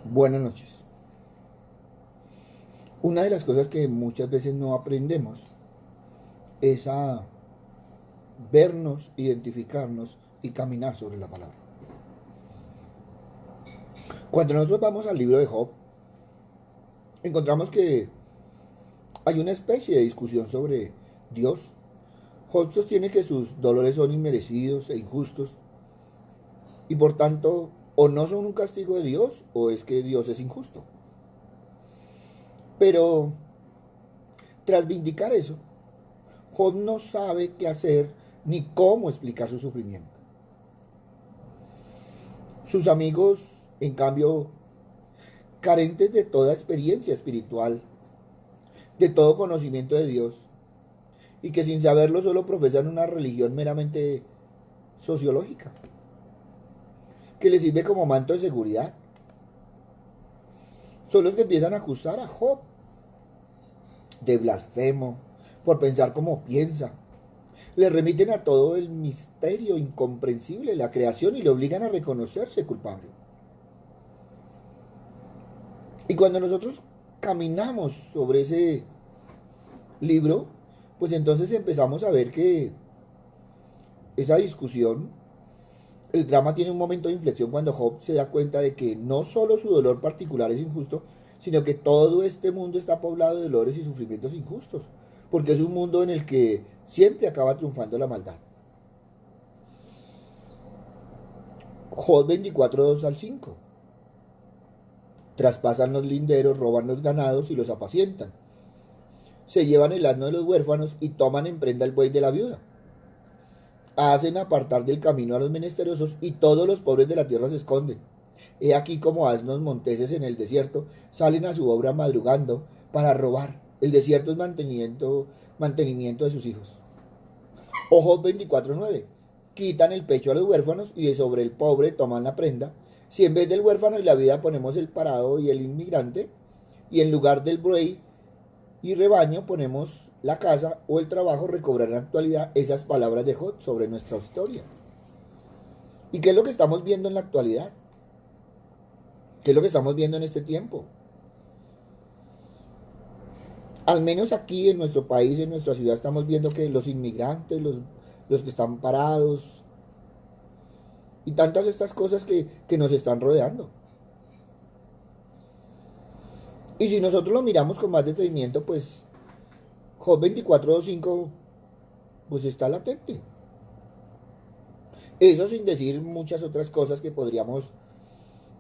Buenas noches. Una de las cosas que muchas veces no aprendemos es a vernos, identificarnos y caminar sobre la palabra. Cuando nosotros vamos al libro de Job, encontramos que hay una especie de discusión sobre Dios. Job sostiene que sus dolores son inmerecidos e injustos y por tanto o no son un castigo de Dios o es que Dios es injusto. Pero tras vindicar eso, Job no sabe qué hacer ni cómo explicar su sufrimiento. Sus amigos, en cambio, carentes de toda experiencia espiritual, de todo conocimiento de Dios, y que sin saberlo solo profesan una religión meramente sociológica, que les sirve como manto de seguridad, son los que empiezan a acusar a Job de blasfemo por pensar como piensa. Le remiten a todo el misterio incomprensible de la creación y le obligan a reconocerse culpable. Y cuando nosotros caminamos sobre ese libro, pues entonces empezamos a ver que esa discusión, el drama tiene un momento de inflexión cuando Job se da cuenta de que no solo su dolor particular es injusto, sino que todo este mundo está poblado de dolores y sufrimientos injustos, porque es un mundo en el que siempre acaba triunfando la maldad. Job 24, 2 al 5. Traspasan los linderos, roban los ganados y los apacientan. Se llevan el asno de los huérfanos y toman en prenda el buey de la viuda. Hacen apartar del camino a los menesterosos y todos los pobres de la tierra se esconden. He aquí como asnos monteses en el desierto salen a su obra madrugando para robar. El desierto es mantenimiento de sus hijos. Ojos 24:9. Quitan el pecho a los huérfanos y de sobre el pobre toman la prenda. Si en vez del huérfano y la vida ponemos el parado y el inmigrante, y en lugar del buey y rebaño ponemos la casa o el trabajo, recobrarán actualidad esas palabras de Job sobre nuestra historia. ¿Y qué es lo que estamos viendo en la actualidad? ¿Qué es lo que estamos viendo en este tiempo? Al menos aquí en nuestro país, en nuestra ciudad, estamos viendo que los inmigrantes, los que están parados y tantas estas cosas que nos están rodeando. Y si nosotros lo miramos con más detenimiento, pues Job 24:5 pues está latente. Eso sin decir muchas otras cosas que podríamos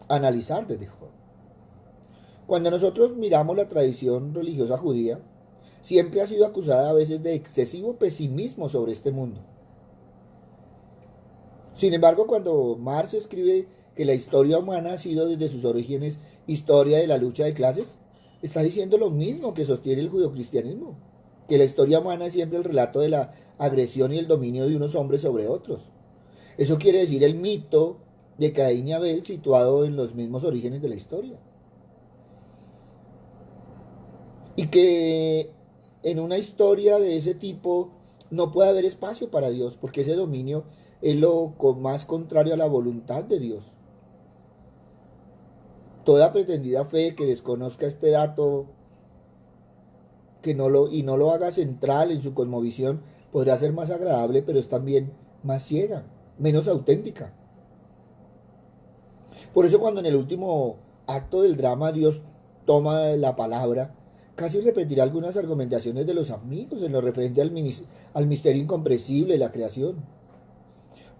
analizar desde Job. Cuando nosotros miramos la tradición religiosa judía, siempre ha sido acusada a veces de excesivo pesimismo sobre este mundo. Sin embargo, cuando Marx escribe que la historia humana ha sido desde sus orígenes historia de la lucha de clases, está diciendo lo mismo que sostiene el judeocristianismo, que la historia humana es siempre el relato de la agresión y el dominio de unos hombres sobre otros. Eso quiere decir el mito de Caín y Abel situado en los mismos orígenes de la historia. Y que en una historia de ese tipo no puede haber espacio para Dios, porque ese dominio es lo más contrario a la voluntad de Dios. Toda pretendida fe que desconozca este dato y no lo haga central en su cosmovisión podrá ser más agradable, pero es también más ciega, menos auténtica. Por eso cuando en el último acto del drama Dios toma la palabra, casi repetirá algunas argumentaciones de los amigos en lo referente al misterio incomprensible de la creación.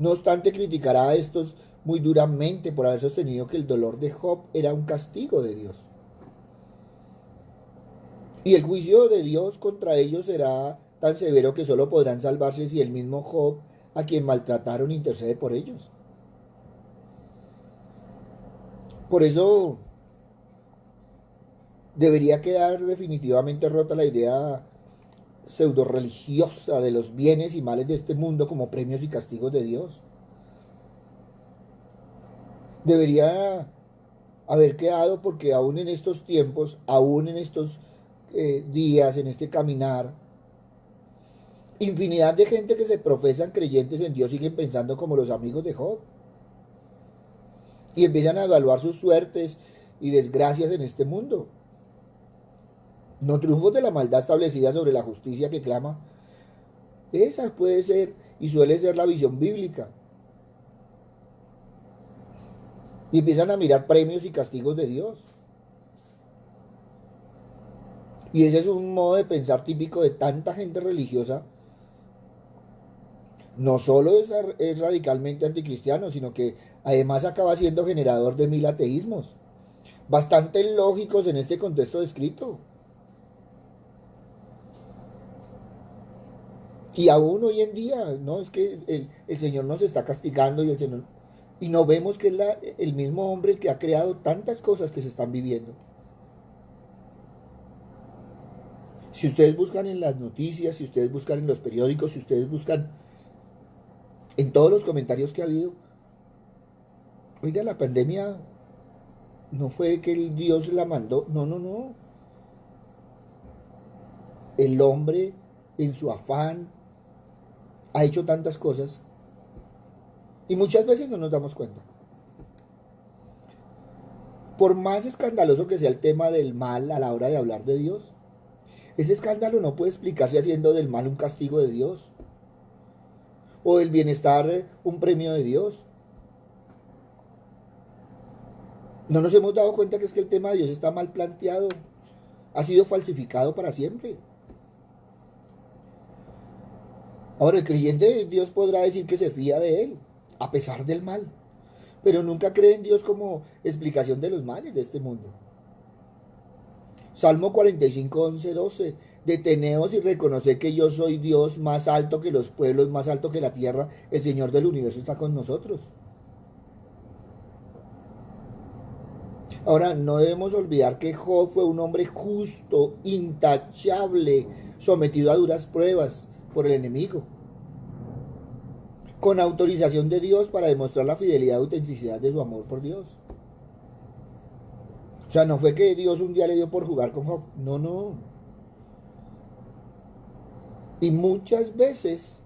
No obstante, criticará a estos muy duramente por haber sostenido que el dolor de Job era un castigo de Dios. Y el juicio de Dios contra ellos será tan severo que solo podrán salvarse si el mismo Job, a quien maltrataron, intercede por ellos. Por eso debería quedar definitivamente rota la idea pseudo religiosa de los bienes y males de este mundo como premios y castigos de Dios. Debería haber quedado porque aún en estos tiempos, aún en estos días, en este caminar, infinidad de gente que se profesan creyentes en Dios siguen pensando como los amigos de Job y empiezan a evaluar sus suertes y desgracias en este mundo. No triunfos de la maldad establecida sobre la justicia que clama. Esa puede ser y suele ser la visión bíblica. Y empiezan a mirar premios y castigos de Dios. Y ese es un modo de pensar típico de tanta gente religiosa. No solo es radicalmente anticristiano, sino que además acaba siendo generador de 1000 ateísmos, bastante lógicos en este contexto descrito. Y aún hoy en día, no es que el Señor nos está castigando y no vemos que es el mismo hombre el que ha creado tantas cosas que se están viviendo. Si ustedes buscan en las noticias, si ustedes buscan en los periódicos, si ustedes buscan en todos los comentarios que ha habido, oiga, la pandemia no fue que el Dios la mandó, no, no, no. El hombre en su afán ha hecho tantas cosas y muchas veces no nos damos cuenta. Por más escandaloso que sea el tema del mal a la hora de hablar de Dios, ese escándalo no puede explicarse haciendo del mal un castigo de Dios o del bienestar un premio de Dios. No nos hemos dado cuenta que es que el tema de Dios está mal planteado, ha sido falsificado para siempre. Ahora, el creyente en Dios podrá decir que se fía de Él, a pesar del mal, pero nunca cree en Dios como explicación de los males de este mundo. Salmo 45, 11, 12. Deteneos y reconoced que yo soy Dios, más alto que los pueblos, más alto que la tierra. El Señor del universo está con nosotros. Ahora, no debemos olvidar que Job fue un hombre justo, intachable, sometido a duras pruebas por el enemigo, con autorización de Dios para demostrar la fidelidad y autenticidad de su amor por Dios. O sea, no fue que Dios un día le dio por jugar con Job. No, no. Y muchas veces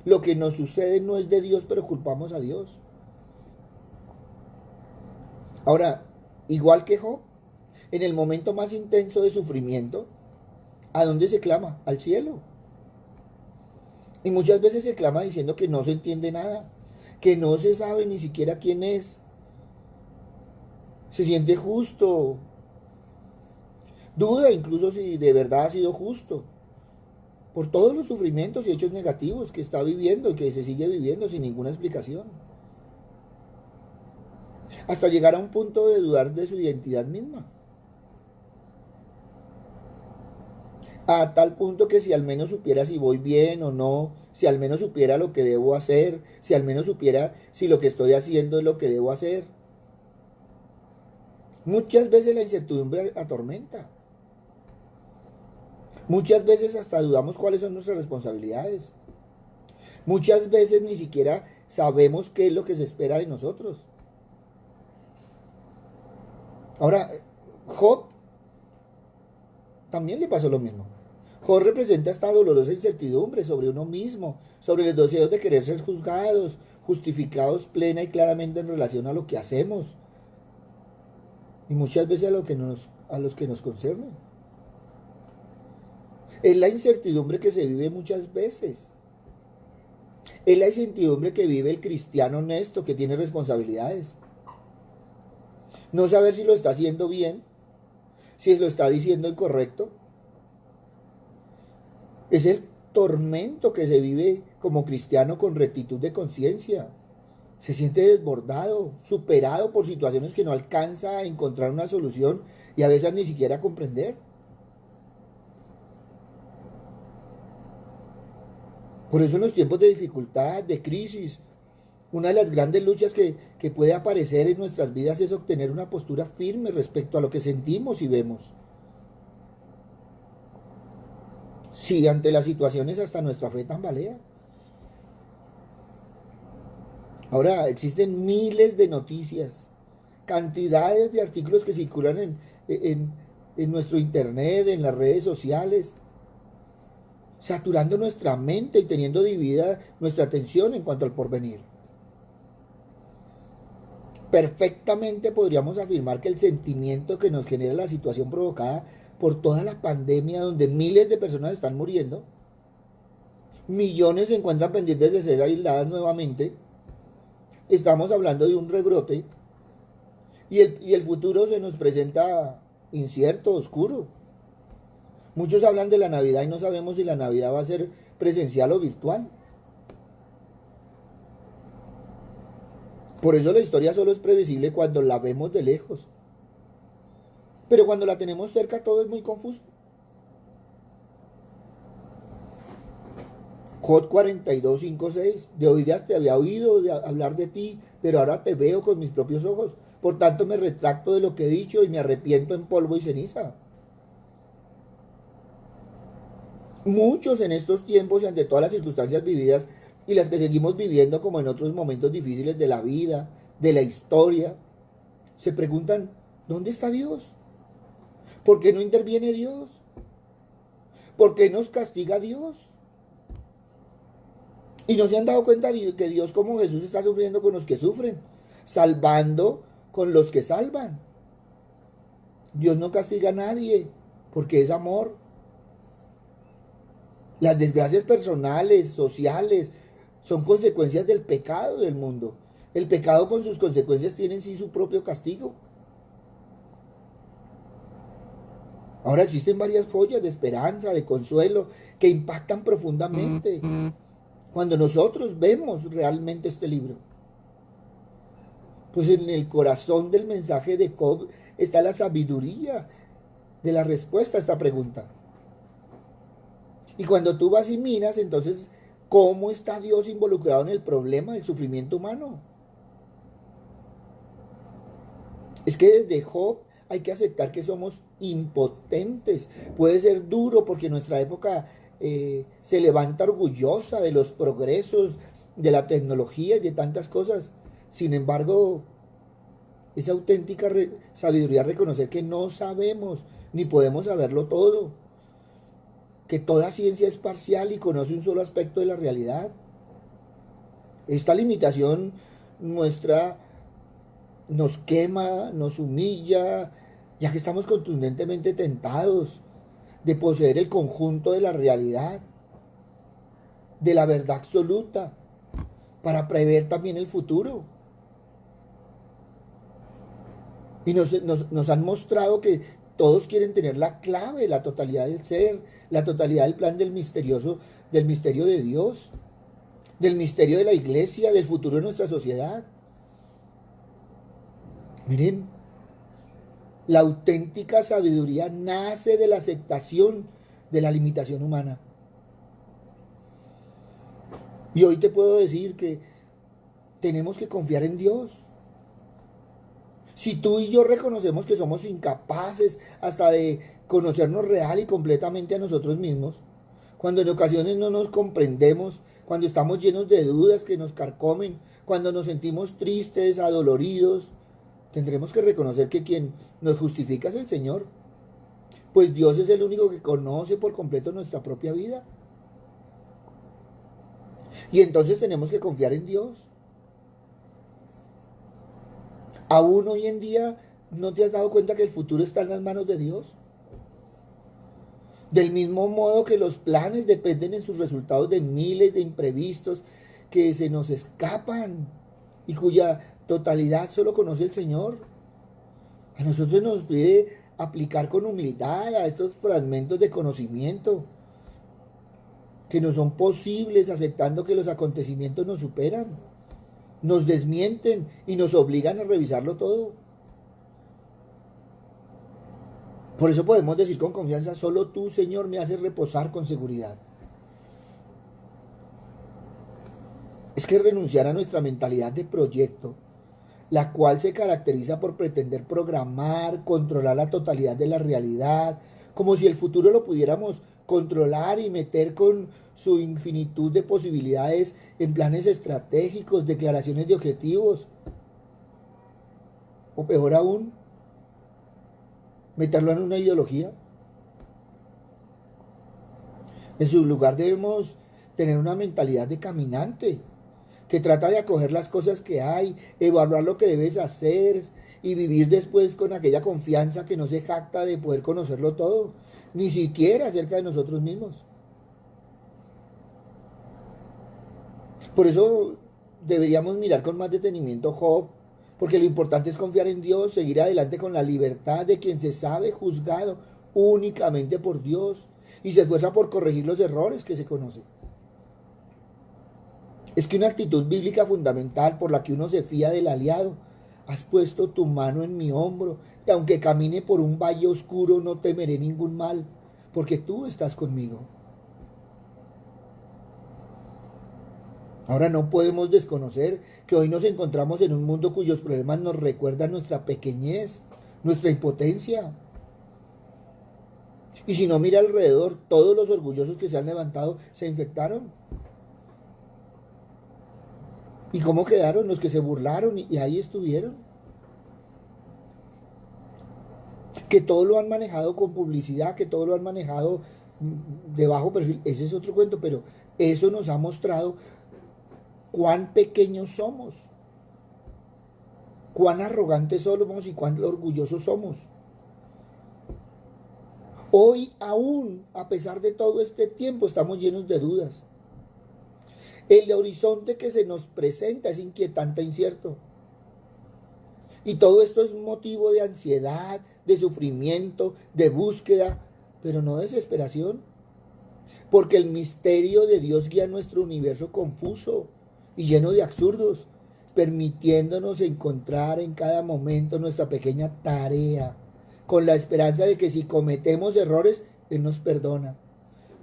lo que nos sucede no es de Dios, pero culpamos a Dios. Ahora, igual que Job, en el momento más intenso de sufrimiento, ¿a dónde se clama? Al cielo. Y muchas veces se clama diciendo que no se entiende nada, que no se sabe ni siquiera quién es. Se siente justo. Duda incluso si de verdad ha sido justo. Por todos los sufrimientos y hechos negativos que está viviendo y que se sigue viviendo sin ninguna explicación. Hasta llegar a un punto de dudar de su identidad misma. A tal punto que si al menos supiera si voy bien o no, si al menos supiera lo que debo hacer, si al menos supiera si lo que estoy haciendo es lo que debo hacer. Muchas veces la incertidumbre atormenta. Muchas veces hasta dudamos cuáles son nuestras responsabilidades. Muchas veces ni siquiera sabemos qué es lo que se espera de nosotros. Ahora, Job también le pasó lo mismo. Job representa esta dolorosa incertidumbre sobre uno mismo, sobre los deseos de querer ser juzgados, justificados plena y claramente en relación a lo que hacemos y muchas veces a los que nos concierne. Es la incertidumbre que se vive muchas veces. Es la incertidumbre que vive el cristiano honesto que tiene responsabilidades. No saber si lo está haciendo bien, si lo está diciendo incorrecto. Es el tormento que se vive como cristiano con rectitud de conciencia. Se siente desbordado, superado por situaciones que no alcanza a encontrar una solución y a veces ni siquiera a comprender. Por eso en los tiempos de dificultad, de crisis, una de las grandes luchas que puede aparecer en nuestras vidas es obtener una postura firme respecto a lo que sentimos y vemos. Sí, ante las situaciones hasta nuestra fe tambalea. Ahora existen miles de noticias, cantidades de artículos que circulan en nuestro internet, en las redes sociales, saturando nuestra mente y teniendo dividida nuestra atención en cuanto al porvenir. Perfectamente podríamos afirmar que el sentimiento que nos genera la situación provocada por toda la pandemia, donde miles de personas están muriendo, millones se encuentran pendientes de ser aisladas nuevamente, estamos hablando de un rebrote y el futuro se nos presenta incierto, oscuro. Muchos hablan de la Navidad y no sabemos si la Navidad va a ser presencial o virtual. Por eso la historia solo es previsible cuando la vemos de lejos. Pero cuando la tenemos cerca todo es muy confuso. Job 42:5-6. De oídas te había oído hablar de ti, pero ahora te veo con mis propios ojos. Por tanto me retracto de lo que he dicho y me arrepiento en polvo y ceniza. Muchos en estos tiempos y ante todas las circunstancias vividas y las que seguimos viviendo como en otros momentos difíciles de la vida, de la historia, se preguntan, ¿dónde está Dios? ¿Por qué no interviene Dios? ¿Por qué nos castiga Dios? Y no se han dado cuenta que Dios como Jesús está sufriendo con los que sufren, salvando con los que salvan. Dios no castiga a nadie porque es amor. Las desgracias personales, sociales, son consecuencias del pecado del mundo. El pecado con sus consecuencias tiene en sí su propio castigo. Ahora existen varias joyas de esperanza, de consuelo, que impactan profundamente cuando nosotros vemos realmente este libro. Pues en el corazón del mensaje de Job está la sabiduría de la respuesta a esta pregunta. Y cuando tú vas y miras, entonces, ¿cómo está Dios involucrado en el problema del sufrimiento humano? Es que desde Job hay que aceptar que somos impotentes. Puede ser duro porque nuestra época se levanta orgullosa de los progresos, de la tecnología y de tantas cosas. Sin embargo, es auténtica sabiduría reconocer que no sabemos ni podemos saberlo todo, que toda ciencia es parcial y conoce un solo aspecto de la realidad. Esta limitación nuestra nos quema, nos humilla, ya que estamos contundentemente tentados de poseer el conjunto de la realidad, de la verdad absoluta, para prever también el futuro. Y nos han mostrado que todos quieren tener la clave, la totalidad del ser, la totalidad del plan del misterio de Dios, del misterio de la iglesia, del futuro de nuestra sociedad. Miren, la auténtica sabiduría nace de la aceptación de la limitación humana. Y hoy te puedo decir que tenemos que confiar en Dios. Si tú y yo reconocemos que somos incapaces hasta de conocernos real y completamente a nosotros mismos, cuando en ocasiones no nos comprendemos, cuando estamos llenos de dudas que nos carcomen, cuando nos sentimos tristes, adoloridos, tendremos que reconocer que quien nos justifica es el Señor, pues Dios es el único que conoce por completo nuestra propia vida. Y entonces tenemos que confiar en Dios. Aún hoy en día, ¿no te has dado cuenta que el futuro está en las manos de Dios? Del mismo modo que los planes dependen en sus resultados de miles de imprevistos que se nos escapan y cuya totalidad solo conoce el Señor. A nosotros nos pide aplicar con humildad a estos fragmentos de conocimiento que no son posibles, aceptando que los acontecimientos nos superan, nos desmienten y nos obligan a revisarlo todo. Por eso podemos decir con confianza, solo tú, Señor, me haces reposar con seguridad. Es que renunciar a nuestra mentalidad de proyecto, la cual se caracteriza por pretender programar, controlar la totalidad de la realidad, como si el futuro lo pudiéramos controlar y meter con su infinitud de posibilidades en planes estratégicos, declaraciones de objetivos, o peor aún, meterlo en una ideología. En su lugar debemos tener una mentalidad de caminante, que trata de acoger las cosas que hay, evaluar lo que debes hacer y vivir después con aquella confianza que no se jacta de poder conocerlo todo, ni siquiera acerca de nosotros mismos. Por eso deberíamos mirar con más detenimiento Job, porque lo importante es confiar en Dios, seguir adelante con la libertad de quien se sabe juzgado únicamente por Dios y se esfuerza por corregir los errores que se conocen. Es que una actitud bíblica fundamental por la que uno se fía del aliado: has puesto tu mano en mi hombro, y aunque camine por un valle oscuro no temeré ningún mal, porque tú estás conmigo. Ahora no podemos desconocer que hoy nos encontramos en un mundo cuyos problemas nos recuerdan nuestra pequeñez, nuestra impotencia. Y si no mira alrededor, todos los orgullosos que se han levantado se infectaron. ¿Y cómo quedaron los que se burlaron y ahí estuvieron? Que todo lo han manejado con publicidad, que todo lo han manejado de bajo perfil, ese es otro cuento, pero eso nos ha mostrado cuán pequeños somos, cuán arrogantes somos y cuán orgullosos somos. Hoy aún, a pesar de todo este tiempo, estamos llenos de dudas. El horizonte que se nos presenta es inquietante e incierto. Y todo esto es motivo de ansiedad, de sufrimiento, de búsqueda, pero no de desesperación. Porque el misterio de Dios guía nuestro universo confuso y lleno de absurdos, permitiéndonos encontrar en cada momento nuestra pequeña tarea, con la esperanza de que si cometemos errores, Él nos perdona,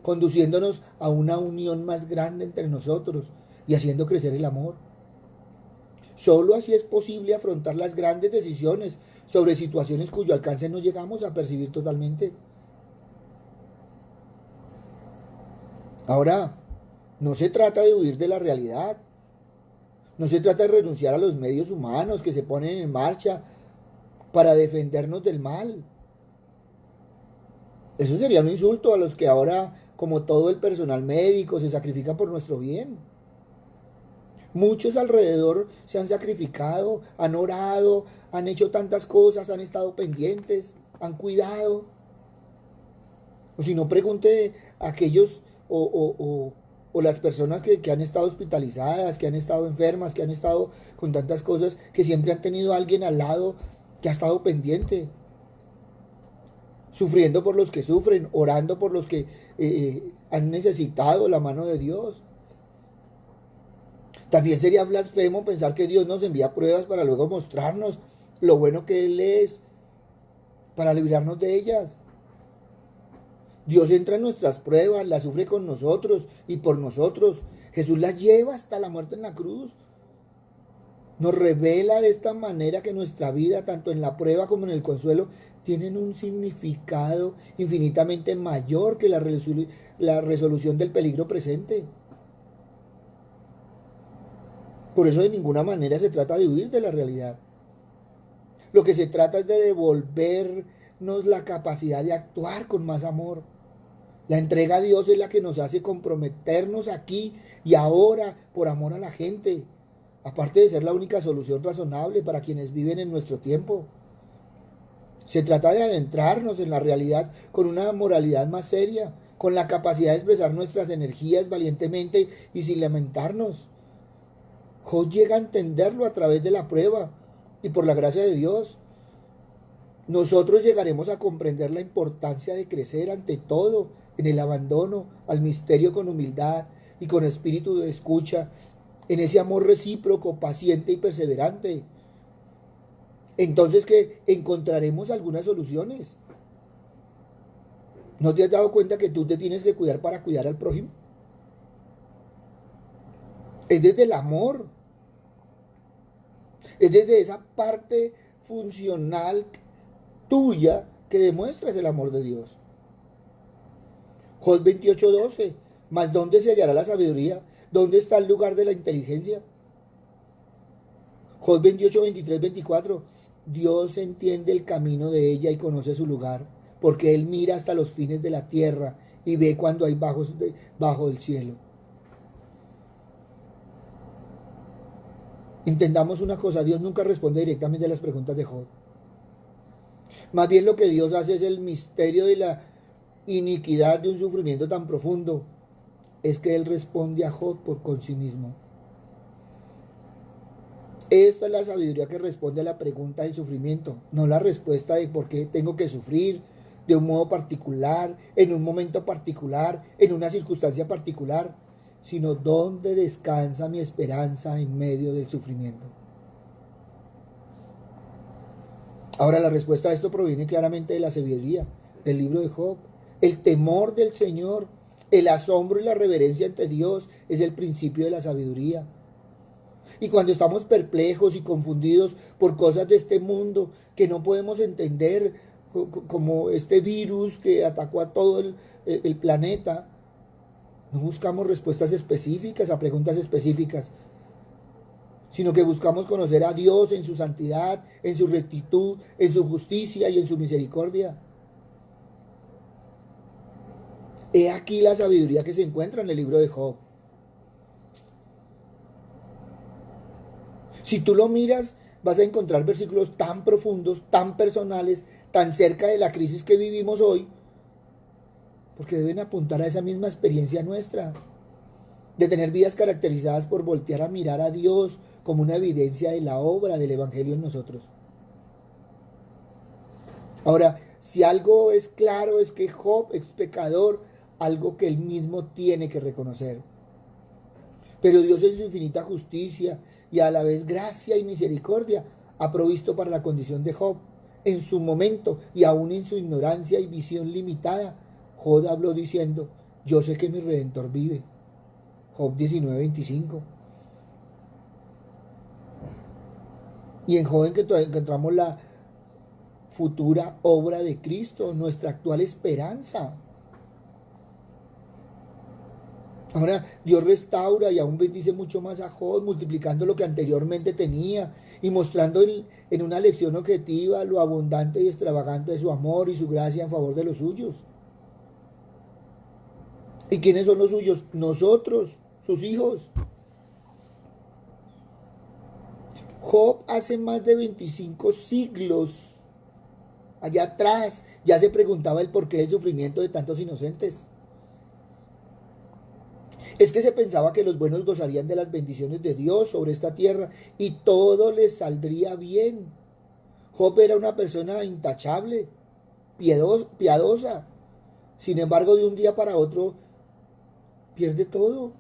conduciéndonos a una unión más grande entre nosotros y haciendo crecer el amor. Solo así es posible afrontar las grandes decisiones sobre situaciones cuyo alcance no llegamos a percibir totalmente. Ahora, no se trata de huir de la realidad, no se trata de renunciar a los medios humanos que se ponen en marcha para defendernos del mal. Eso sería un insulto a los que ahora, como todo el personal médico, se sacrifican por nuestro bien. Muchos alrededor se han sacrificado, han orado, han hecho tantas cosas, han estado pendientes, han cuidado. O si no, pregunte a aquellos o las personas que han estado hospitalizadas, que han estado enfermas, que han estado con tantas cosas, que siempre han tenido a alguien al lado que ha estado pendiente, sufriendo por los que sufren, orando por los que han necesitado la mano de Dios. También sería blasfemo pensar que Dios nos envía pruebas para luego mostrarnos lo bueno que Él es, para librarnos de ellas. Dios entra en nuestras pruebas, las sufre con nosotros y por nosotros. Jesús las lleva hasta la muerte en la cruz. Nos revela de esta manera que nuestra vida, tanto en la prueba como en el consuelo, tienen un significado infinitamente mayor que la resolución del peligro presente. Por eso de ninguna manera se trata de huir de la realidad. Lo que se trata es de devolvernos la capacidad de actuar con más amor. La entrega a Dios es la que nos hace comprometernos aquí y ahora por amor a la gente, aparte de ser la única solución razonable para quienes viven en nuestro tiempo. Se trata de adentrarnos en la realidad con una moralidad más seria, con la capacidad de expresar nuestras energías valientemente y sin lamentarnos. Job llega a entenderlo a través de la prueba y por la gracia de Dios. Nosotros llegaremos a comprender la importancia de crecer ante todo en el abandono al misterio con humildad y con espíritu de escucha, en ese amor recíproco, paciente y perseverante. Entonces que encontraremos algunas soluciones. ¿No te has dado cuenta que tú te tienes que cuidar para cuidar al prójimo? Es desde el amor. Es desde esa parte funcional tuya que demuestras el amor de Dios. Job 28:12. Mas ¿dónde se hallará la sabiduría? ¿Dónde está el lugar de la inteligencia? Job 28:23-24. Dios entiende el camino de ella y conoce su lugar, porque Él mira hasta los fines de la tierra y ve cuando hay bajo el cielo. Entendamos una cosa, Dios nunca responde directamente a las preguntas de Job. Más bien lo que Dios hace es el misterio de la iniquidad de un sufrimiento tan profundo. Es que Él responde a Job con sí mismo. Esta es la sabiduría que responde a la pregunta del sufrimiento, no la respuesta de por qué tengo que sufrir de un modo particular, en un momento particular, en una circunstancia particular, sino dónde descansa mi esperanza en medio del sufrimiento. Ahora la respuesta a esto proviene claramente de la sabiduría del libro de Job. El temor del Señor, el asombro y la reverencia ante Dios es el principio de la sabiduría. Y cuando estamos perplejos y confundidos por cosas de este mundo que no podemos entender, como este virus que atacó a todo el planeta, no buscamos respuestas específicas a preguntas específicas, sino que buscamos conocer a Dios en su santidad, en su rectitud, en su justicia y en su misericordia. He aquí la sabiduría que se encuentra en el libro de Job. Si tú lo miras, vas a encontrar versículos tan profundos, tan personales, tan cerca de la crisis que vivimos hoy, porque deben apuntar a esa misma experiencia nuestra, de tener vidas caracterizadas por voltear a mirar a Dios como una evidencia de la obra del Evangelio en nosotros. Ahora, si algo es claro es que Job es pecador, algo que él mismo tiene que reconocer. Pero Dios en su infinita justicia y a la vez gracia y misericordia ha provisto para la condición de Job. En su momento y aún en su ignorancia y visión limitada, Job habló diciendo: yo sé que mi Redentor vive. Job 19:25. Y en Job encontramos la futura obra de Cristo, nuestra actual esperanza. Ahora Dios restaura y aún bendice mucho más a Job, multiplicando lo que anteriormente tenía y mostrando en una lección objetiva lo abundante y extravagante de su amor y su gracia en favor de los suyos. ¿Y quiénes son los suyos? Nosotros, sus hijos. Job hace más de 25 siglos, allá atrás, ya se preguntaba el porqué del sufrimiento de tantos inocentes. Es que se pensaba que los buenos gozarían de las bendiciones de Dios sobre esta tierra y todo les saldría bien. Job era una persona intachable, piadosa. Sin embargo, de un día para otro pierde todo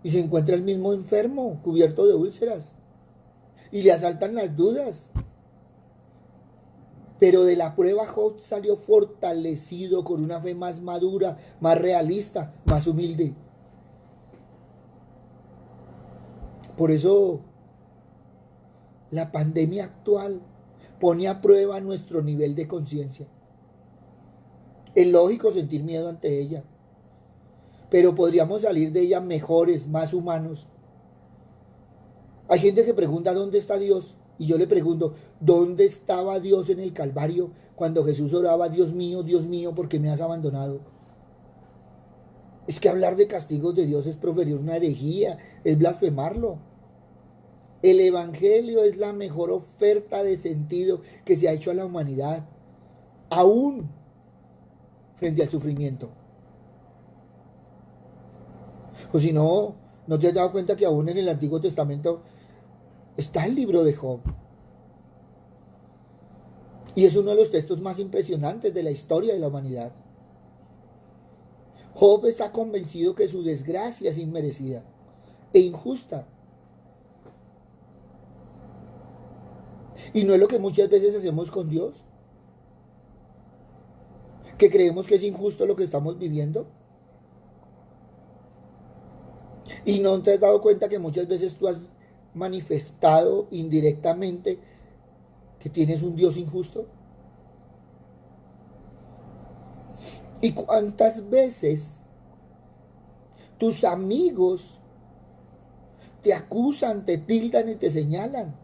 y se encuentra el mismo enfermo, cubierto de úlceras, y le asaltan las dudas. Pero de la prueba Job salió fortalecido con una fe más madura, más realista, más humilde. Por eso la pandemia actual pone a prueba nuestro nivel de conciencia. Es lógico sentir miedo ante ella, pero podríamos salir de ella mejores, más humanos. Hay gente que pregunta ¿dónde está Dios? Y yo le pregunto, ¿dónde estaba Dios en el Calvario cuando Jesús oraba, Dios mío, ¿por qué me has abandonado? Es que hablar de castigos de Dios es proferir una herejía, es blasfemarlo. El Evangelio es la mejor oferta de sentido que se ha hecho a la humanidad, aún frente al sufrimiento. O si no, ¿no te has dado cuenta que aún en el Antiguo Testamento está el libro de Job? Y es uno de los textos más impresionantes de la historia de la humanidad. Job está convencido que su desgracia es inmerecida e injusta. Y no es lo que muchas veces hacemos con Dios, que creemos que es injusto lo que estamos viviendo. Y no te has dado cuenta que muchas veces tú has manifestado indirectamente que tienes un Dios injusto. ¿Y cuántas veces tus amigos te acusan, te tildan y te señalan?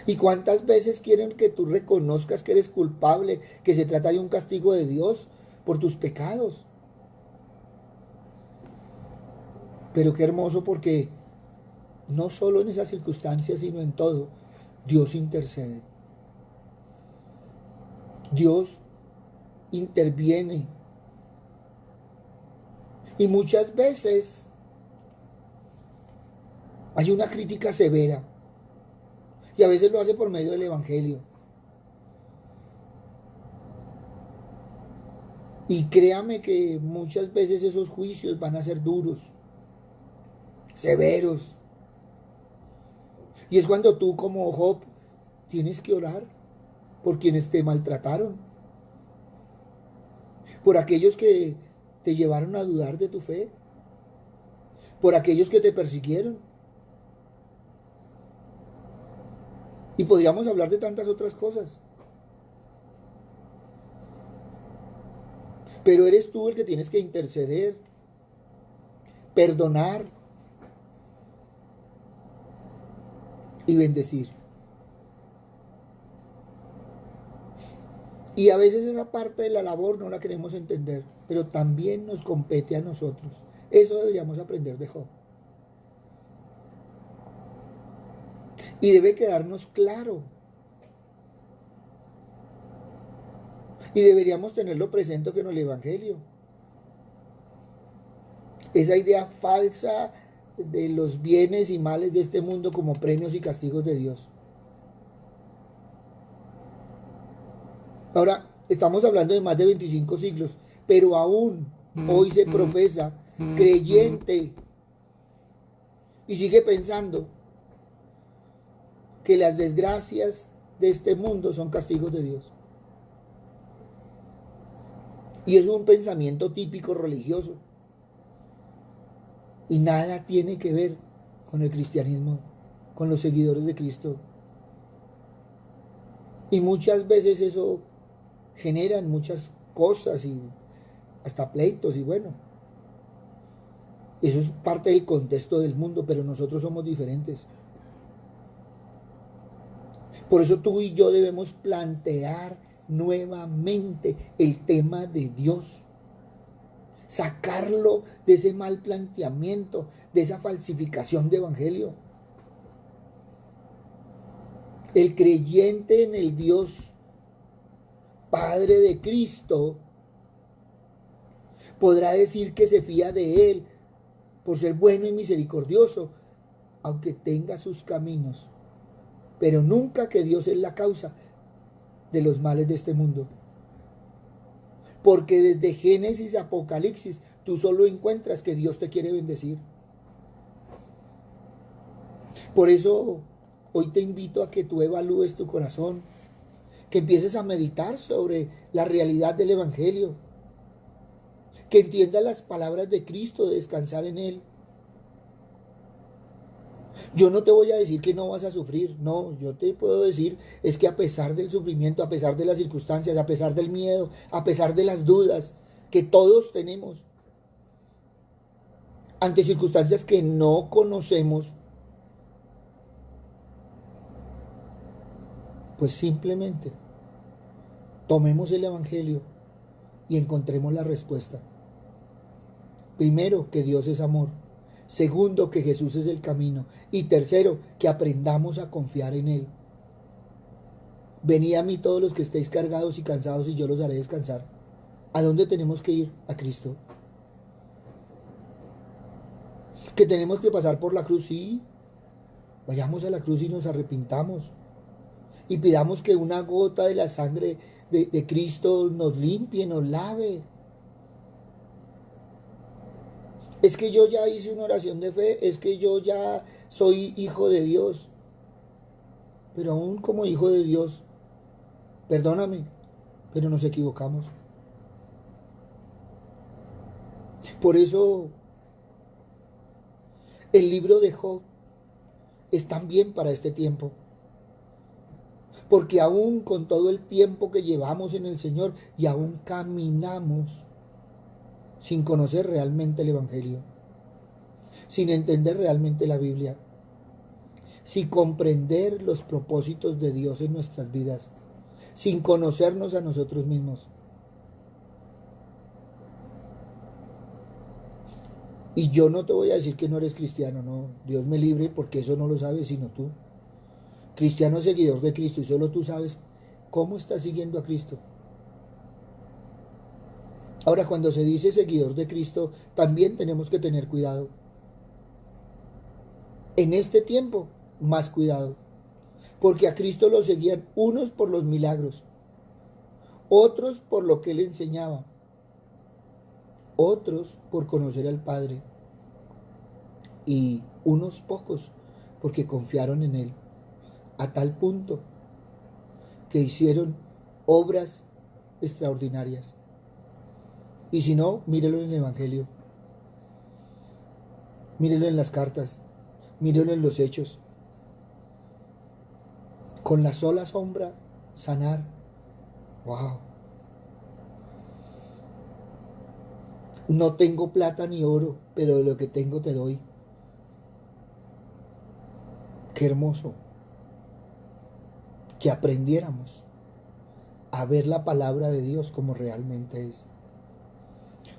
¿Y cuántas veces quieren que tú reconozcas que eres culpable, que se trata de un castigo de Dios por tus pecados? Pero qué hermoso, porque no solo en esas circunstancias, sino en todo, Dios intercede. Dios interviene. Y muchas veces hay una crítica severa. Y a veces lo hace por medio del Evangelio. Y créame que muchas veces esos juicios van a ser duros, severos. Y es cuando tú, como Job, tienes que orar por quienes te maltrataron, por aquellos que te llevaron a dudar de tu fe, por aquellos que te persiguieron. Y podríamos hablar de tantas otras cosas. Pero eres tú el que tienes que interceder, perdonar y bendecir. Y a veces esa parte de la labor no la queremos entender, pero también nos compete a nosotros. Eso deberíamos aprender de Job. Y debe quedarnos claro. Y deberíamos tenerlo presente que en el Evangelio. Esa idea falsa de los bienes y males de este mundo como premios y castigos de Dios. Ahora, estamos hablando de más de 25 siglos, pero aún hoy se profesa creyente y sigue pensando que las desgracias de este mundo son castigos de Dios. Y es un pensamiento típico religioso. Y nada tiene que ver con el cristianismo, con los seguidores de Cristo. Y muchas veces eso genera muchas cosas y hasta pleitos y bueno. Eso es parte del contexto del mundo, pero nosotros somos diferentes. Por eso tú y yo debemos plantear nuevamente el tema de Dios. Sacarlo de ese mal planteamiento, de esa falsificación de evangelio. El creyente en el Dios Padre de Cristo podrá decir que se fía de Él por ser bueno y misericordioso, aunque tenga sus caminos, pero nunca que Dios es la causa de los males de este mundo. Porque desde Génesis a Apocalipsis tú solo encuentras que Dios te quiere bendecir. Por eso hoy te invito a que tú evalúes tu corazón, que empieces a meditar sobre la realidad del Evangelio, que entiendas las palabras de Cristo, de descansar en Él. Yo no te voy a decir que no vas a sufrir, no, yo te puedo decir es que a pesar del sufrimiento, a pesar de las circunstancias, a pesar del miedo, a pesar de las dudas que todos tenemos ante circunstancias que no conocemos, pues simplemente tomemos el Evangelio y encontremos la respuesta. Primero, que Dios es amor. Segundo, que Jesús es el camino. Y tercero, que aprendamos a confiar en Él. Venid a mí todos los que estéis cargados y cansados y yo los haré descansar. ¿A dónde tenemos que ir? A Cristo. ¿Que tenemos que pasar por la cruz? Sí. Vayamos a la cruz y nos arrepintamos. Y pidamos que una gota de la sangre de Cristo nos limpie, nos lave. Es que yo ya hice una oración de fe, es que yo ya soy hijo de Dios. Pero aún como hijo de Dios, perdóname, pero nos equivocamos. Por eso el libro de Job es también para este tiempo. Porque aún con todo el tiempo que llevamos en el Señor y aún caminamos sin conocer realmente el Evangelio, sin entender realmente la Biblia, sin comprender los propósitos de Dios en nuestras vidas, sin conocernos a nosotros mismos. Y yo no te voy a decir que no eres cristiano, no. Dios me libre porque eso no lo sabes sino tú. Cristiano es seguidor de Cristo y solo tú sabes cómo estás siguiendo a Cristo. Ahora, cuando se dice seguidor de Cristo, también tenemos que tener cuidado. En este tiempo, más cuidado. Porque a Cristo lo seguían unos por los milagros, otros por lo que él enseñaba, otros por conocer al Padre y unos pocos porque confiaron en él, a tal punto que hicieron obras extraordinarias. Y si no, mírelo en el Evangelio, mírelo en las cartas, mírelo en los hechos. Con la sola sombra, sanar. ¡Wow! No tengo plata ni oro, pero de lo que tengo te doy. Qué hermoso que aprendiéramos a ver la palabra de Dios como realmente es.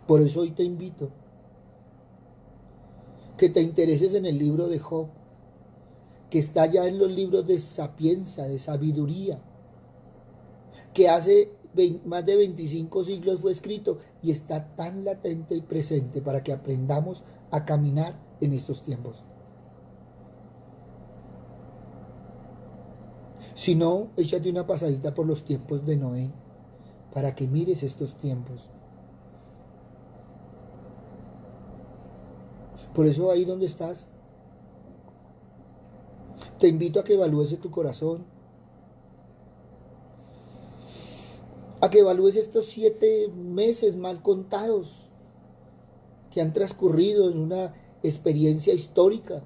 Por eso hoy te invito que te intereses en el libro de Job, que está ya en los libros de sapiencia, de sabiduría, que hace más de 25 siglos fue escrito y está tan latente y presente para que aprendamos a caminar en estos tiempos. Si no, échate una pasadita por los tiempos de Noé, para que mires estos tiempos. Por eso ahí donde estás, te invito a que evalúes tu corazón, a que evalúes estos 7 meses mal contados que han transcurrido en una experiencia histórica,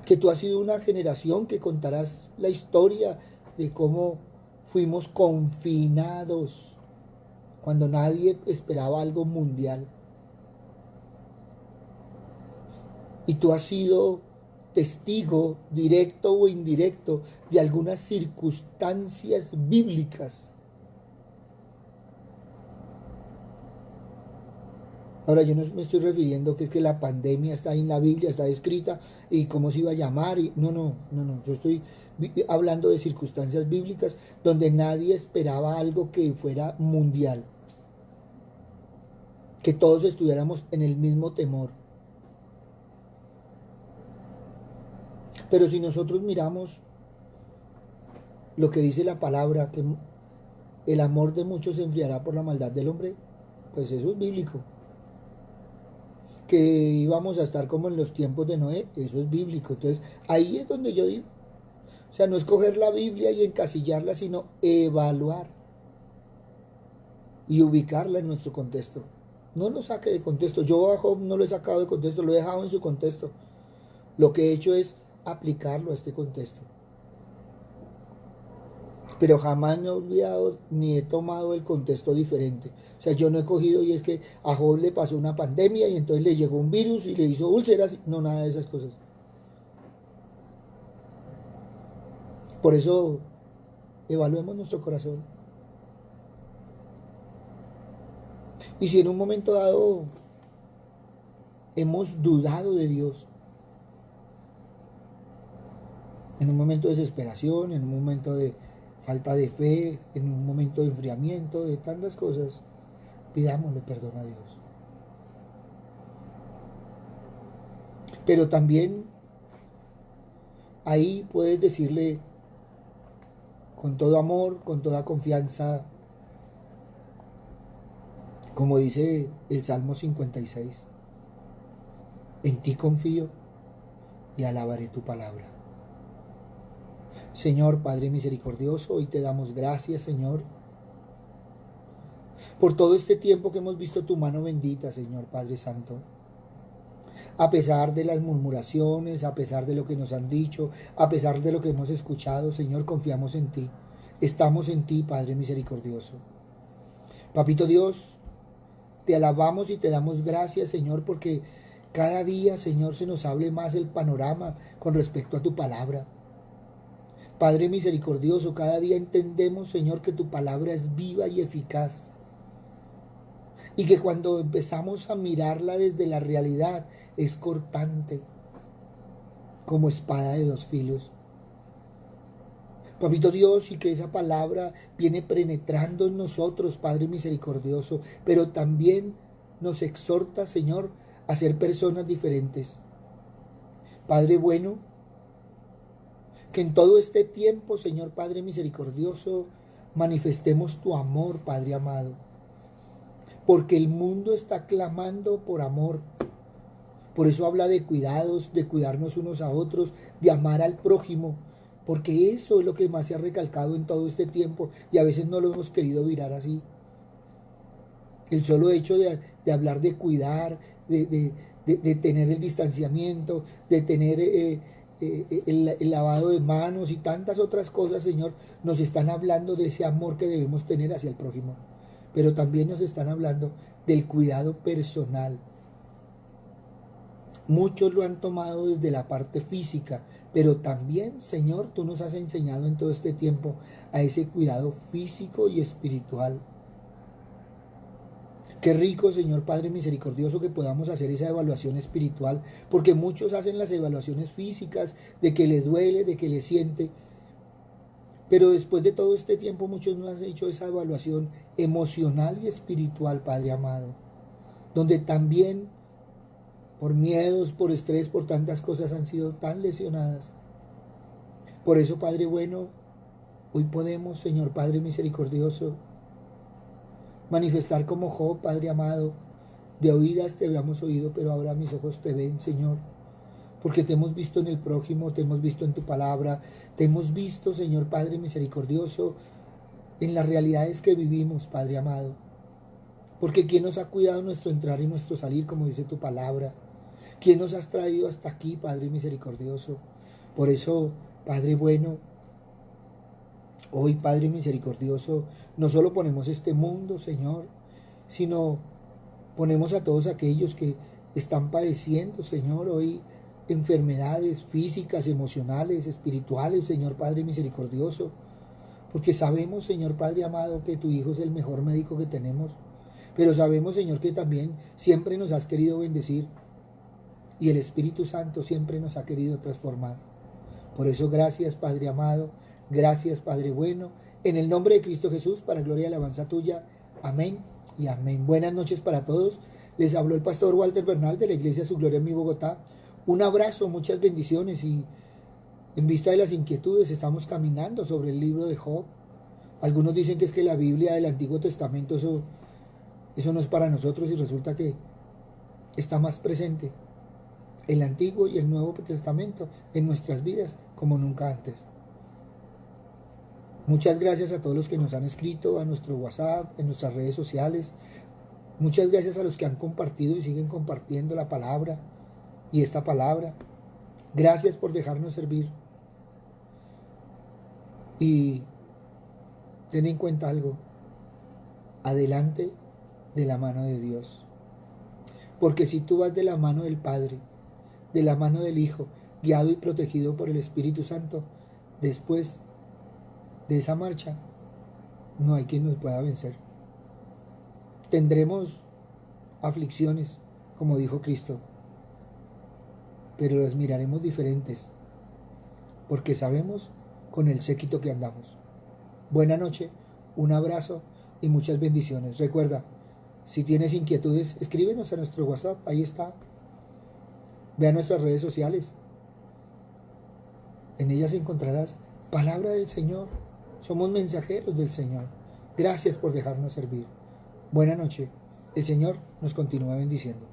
que tú has sido una generación que contarás la historia de cómo fuimos confinados cuando nadie esperaba algo mundial. Y tú has sido testigo, directo o indirecto, de algunas circunstancias bíblicas. Ahora, yo no me estoy refiriendo que es que la pandemia está en la Biblia, está escrita, y cómo se iba a llamar. No. Yo estoy hablando de circunstancias bíblicas donde nadie esperaba algo que fuera mundial. Que todos estuviéramos en el mismo temor. Pero si nosotros miramos lo que dice la palabra, que el amor de muchos se enfriará por la maldad del hombre, pues eso es bíblico. Que íbamos a estar como en los tiempos de Noé, eso es bíblico. Entonces, ahí es donde yo digo, o sea, no es coger la Biblia y encasillarla, sino evaluar y ubicarla en nuestro contexto. No lo saque de contexto. Yo a Job no lo he sacado de contexto, lo he dejado en su contexto. Lo que he hecho es aplicarlo a este contexto. Pero jamás me he olvidado ni he tomado el contexto diferente. O sea, yo no he cogido y es que a Job le pasó una pandemia y entonces le llegó un virus y le hizo úlceras. No, nada de esas cosas. Por eso, evaluemos nuestro corazón. Y si en un momento dado hemos dudado de Dios, en un momento de desesperación, en un momento de falta de fe, en un momento de enfriamiento, de tantas cosas, pidámosle perdón a Dios. Pero también ahí puedes decirle con todo amor, con toda confianza, como dice el Salmo 56, en ti confío y alabaré tu palabra. Señor Padre misericordioso, hoy te damos gracias, Señor, por todo este tiempo que hemos visto tu mano bendita, Señor Padre Santo. A pesar de las murmuraciones, a pesar de lo que nos han dicho, a pesar de lo que hemos escuchado, Señor, confiamos en ti. Estamos en ti, Padre misericordioso. Papito Dios, te alabamos y te damos gracias, Señor, porque cada día, Señor, se nos hable más el panorama con respecto a tu palabra. Padre misericordioso, cada día entendemos, Señor, que tu palabra es viva y eficaz. y que cuando empezamos a mirarla desde la realidad es cortante como espada de dos filos. Papito Dios, y que esa palabra viene penetrando en nosotros, Padre misericordioso, pero también nos exhorta, Señor, a ser personas diferentes. Padre bueno, que en todo este tiempo, Señor Padre misericordioso, manifestemos tu amor, Padre amado, porque el mundo está clamando por amor. Por eso habla de cuidados, de cuidarnos unos a otros, de amar al prójimo, porque eso es lo que más se ha recalcado en todo este tiempo y a veces no lo hemos querido mirar así. El solo hecho de hablar de cuidar, de tener el distanciamiento, de tener el lavado de manos y tantas otras cosas, Señor, nos están hablando de ese amor que debemos tener hacia el prójimo. Pero también nos están hablando del cuidado personal. Muchos lo han tomado desde la parte física, pero también, Señor, tú nos has enseñado en todo este tiempo a ese cuidado físico y espiritual. Qué rico, Señor Padre misericordioso, que podamos hacer esa evaluación espiritual, porque muchos hacen las evaluaciones físicas de que le duele, de que le siente, pero después de todo este tiempo muchos no han hecho esa evaluación emocional y espiritual, Padre amado, donde también por miedos, por estrés, por tantas cosas han sido tan lesionadas. Por eso, Padre bueno, hoy podemos, Señor Padre misericordioso, manifestar como Job, Padre amado, de oídas te habíamos oído, pero ahora mis ojos te ven, Señor, porque te hemos visto en el prójimo, te hemos visto en tu palabra, te hemos visto, Señor Padre misericordioso, en las realidades que vivimos, Padre amado, porque ¿quién nos ha cuidado nuestro entrar y nuestro salir, como dice tu palabra? ¿Quién nos has traído hasta aquí, Padre misericordioso? Por eso, Padre bueno, hoy, Padre misericordioso, no solo ponemos este mundo, Señor, sino ponemos a todos aquellos que están padeciendo, Señor, hoy enfermedades físicas, emocionales, espirituales, Señor Padre misericordioso, porque sabemos, Señor Padre amado, que tu Hijo es el mejor médico que tenemos, pero sabemos, Señor, que también siempre nos has querido bendecir y el Espíritu Santo siempre nos ha querido transformar. Por eso, gracias, Padre amado, gracias, Padre bueno, en el nombre de Cristo Jesús, para gloria y alabanza tuya. Amén y amén. Buenas noches para todos. Les habló el pastor Walter Bernal de la Iglesia Su Gloria en mi Bogotá. Un abrazo, muchas bendiciones, y en vista de las inquietudes estamos caminando sobre el libro de Job. Algunos dicen que es que la Biblia del Antiguo Testamento, eso no es para nosotros, y resulta que está más presente el Antiguo y el Nuevo Testamento en nuestras vidas como nunca antes. Muchas gracias a todos los que nos han escrito a nuestro WhatsApp, en nuestras redes sociales. Muchas gracias a los que han compartido y siguen compartiendo la palabra y esta palabra. Gracias por dejarnos servir. Y ten en cuenta algo. Adelante de la mano de Dios. Porque si tú vas de la mano del Padre, de la mano del Hijo, guiado y protegido por el Espíritu Santo, después de esa marcha, no hay quien nos pueda vencer. Tendremos aflicciones, como dijo Cristo, pero las miraremos diferentes, porque sabemos con el séquito que andamos. Buena noche, un abrazo y muchas bendiciones. Recuerda, si tienes inquietudes, escríbenos a nuestro WhatsApp, ahí está. Ve a nuestras redes sociales. En ellas encontrarás palabra del Señor. Somos mensajeros del Señor. Gracias por dejarnos servir. Buena noche. El Señor nos continúa bendiciendo.